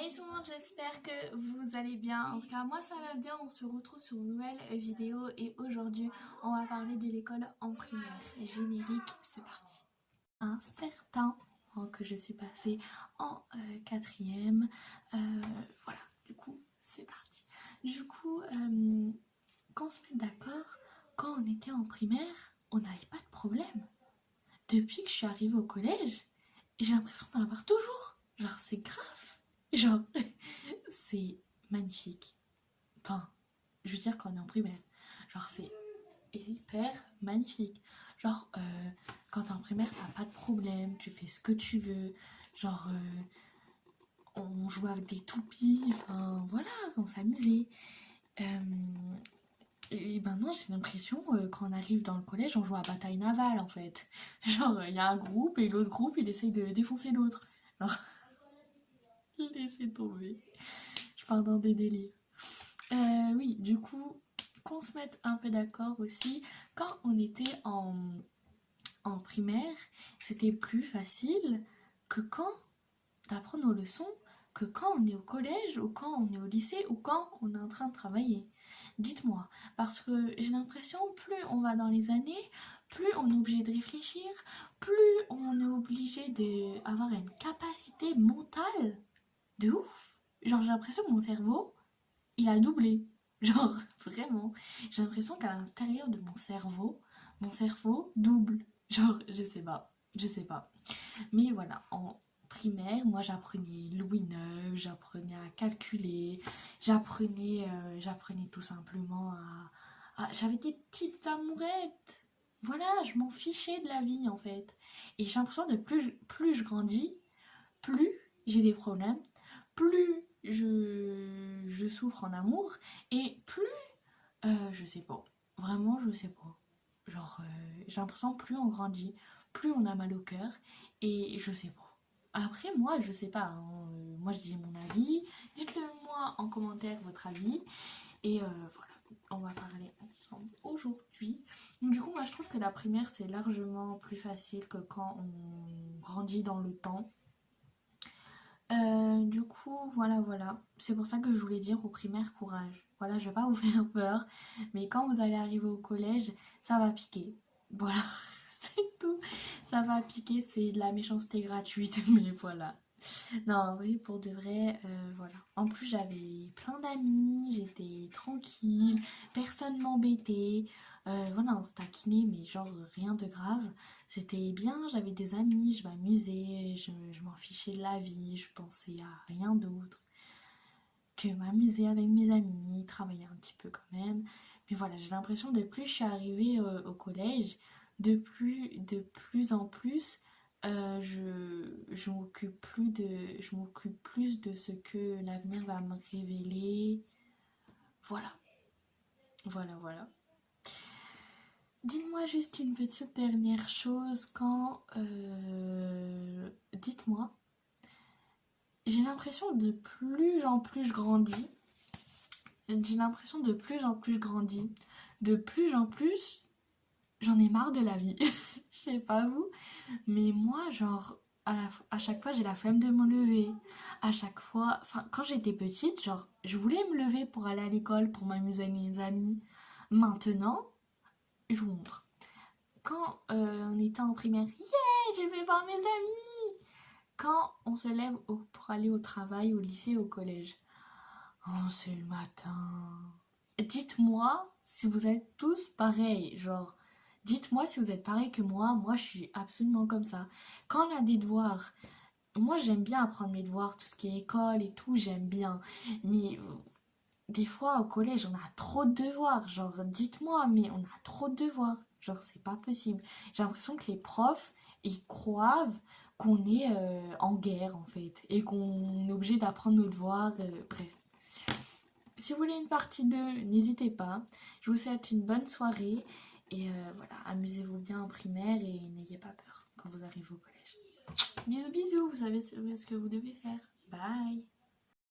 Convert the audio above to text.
Hey tout le monde, j'espère que vous allez bien. En tout cas, moi ça va bien. On se retrouve sur une nouvelle vidéo et aujourd'hui, on va parler de l'école en primaire. Générique, c'est parti. Un certain moment que je suis passée en quatrième. Voilà, du coup, c'est parti. Du coup, qu'on se mette d'accord, quand on était en primaire, on n'avait pas de problème. Depuis que je suis arrivée au collège, j'ai l'impression d'en avoir toujours. Genre, c'est grave. Genre, c'est magnifique. Enfin, je veux dire quand on est en primaire. Genre, c'est hyper magnifique. Genre, quand t'es en primaire, t'as pas de problème, tu fais ce que tu veux. Genre, on jouait avec des toupies, enfin, voilà, on s'amusait. Et maintenant, j'ai l'impression, quand on arrive dans le collège, on joue à bataille navale, en fait. Genre, il y a un groupe et l'autre groupe, il essaye de défoncer l'autre. Alors, laissez tomber. Je pars dans des délires. Oui, du coup, qu'on se mette un peu d'accord aussi, quand on était en primaire, c'était plus facile que quand d'apprendre nos leçons que quand on est au collège ou quand on est au lycée ou quand on est en train de travailler. Dites-moi, parce que j'ai l'impression plus on va dans les années, plus on est obligé de réfléchir, plus on est obligé d'avoir une capacité mentale de ouf. Genre j'ai l'impression que mon cerveau, il a doublé. Genre, vraiment. J'ai l'impression qu'à l'intérieur de mon cerveau double. Genre, je sais pas. Je sais pas. Mais voilà, en primaire, moi j'apprenais Louis IX, j'apprenais à calculer, j'apprenais tout simplement j'avais des petites amourettes. Voilà, je m'en fichais de la vie en fait. Et j'ai l'impression de plus je grandis, plus j'ai des problèmes, plus je souffre en amour et plus je sais pas. Vraiment, je sais pas. Genre, j'ai l'impression que plus on grandit, plus on a mal au cœur et je sais pas. Après, moi, je sais pas. Hein, moi, je dis mon avis. Dites-le moi en commentaire votre avis. Et voilà, on va parler ensemble aujourd'hui. Donc, du coup, moi, je trouve que la primaire, c'est largement plus facile que quand on grandit dans le temps. Du coup, voilà. C'est pour ça que je voulais dire au primaire courage. Voilà, je vais pas vous faire peur, mais quand vous allez arriver au collège, ça va piquer. Voilà, c'est tout. Ça va piquer, c'est de la méchanceté gratuite, mais voilà. Non, en vrai, pour de vrai, voilà. En plus, j'avais plein d'amis, j'étais tranquille, personne m'embêtait. Voilà, on se taquinait, mais genre rien de grave. C'était bien, j'avais des amis, je m'amusais, je m'en fichais de la vie, je pensais à rien d'autre que m'amuser avec mes amis, travailler un petit peu quand même. Mais voilà, j'ai l'impression de plus je suis arrivée au collège, de plus en plus, je m'occupe plus de ce que l'avenir va me révéler. Voilà, voilà. Dis-moi juste une petite dernière chose dites-moi, j'ai l'impression de plus en plus je grandis. J'ai l'impression de plus en plus je grandis. De plus en plus, j'en ai marre de la vie. Je sais pas vous, mais moi, genre, à chaque fois, j'ai la flemme de me lever. À chaque fois, enfin, quand j'étais petite, genre, je voulais me lever pour aller à l'école, pour m'amuser avec mes amis. Maintenant, je vous montre. Quand on était en primaire, yeah, je vais voir mes amis. Quand on se lève pour aller au travail, au lycée, au collège. Oh, c'est le matin. Dites-moi si vous êtes tous pareils. Genre, dites-moi si vous êtes pareil que moi. Moi, je suis absolument comme ça. Quand on a des devoirs, moi, j'aime bien apprendre mes devoirs, tout ce qui est école et tout, j'aime bien. Mais des fois, au collège, on a trop de devoirs. Genre, dites-moi, mais on a trop de devoirs. Genre, c'est pas possible. J'ai l'impression que les profs, ils croient qu'on est en guerre, en fait. Et qu'on est obligé d'apprendre nos devoirs. Bref. Si vous voulez une partie 2, n'hésitez pas. Je vous souhaite une bonne soirée. Et voilà, amusez-vous bien en primaire et n'ayez pas peur quand vous arrivez au collège. Bisous, bisous, vous savez ce que vous devez faire. Bye.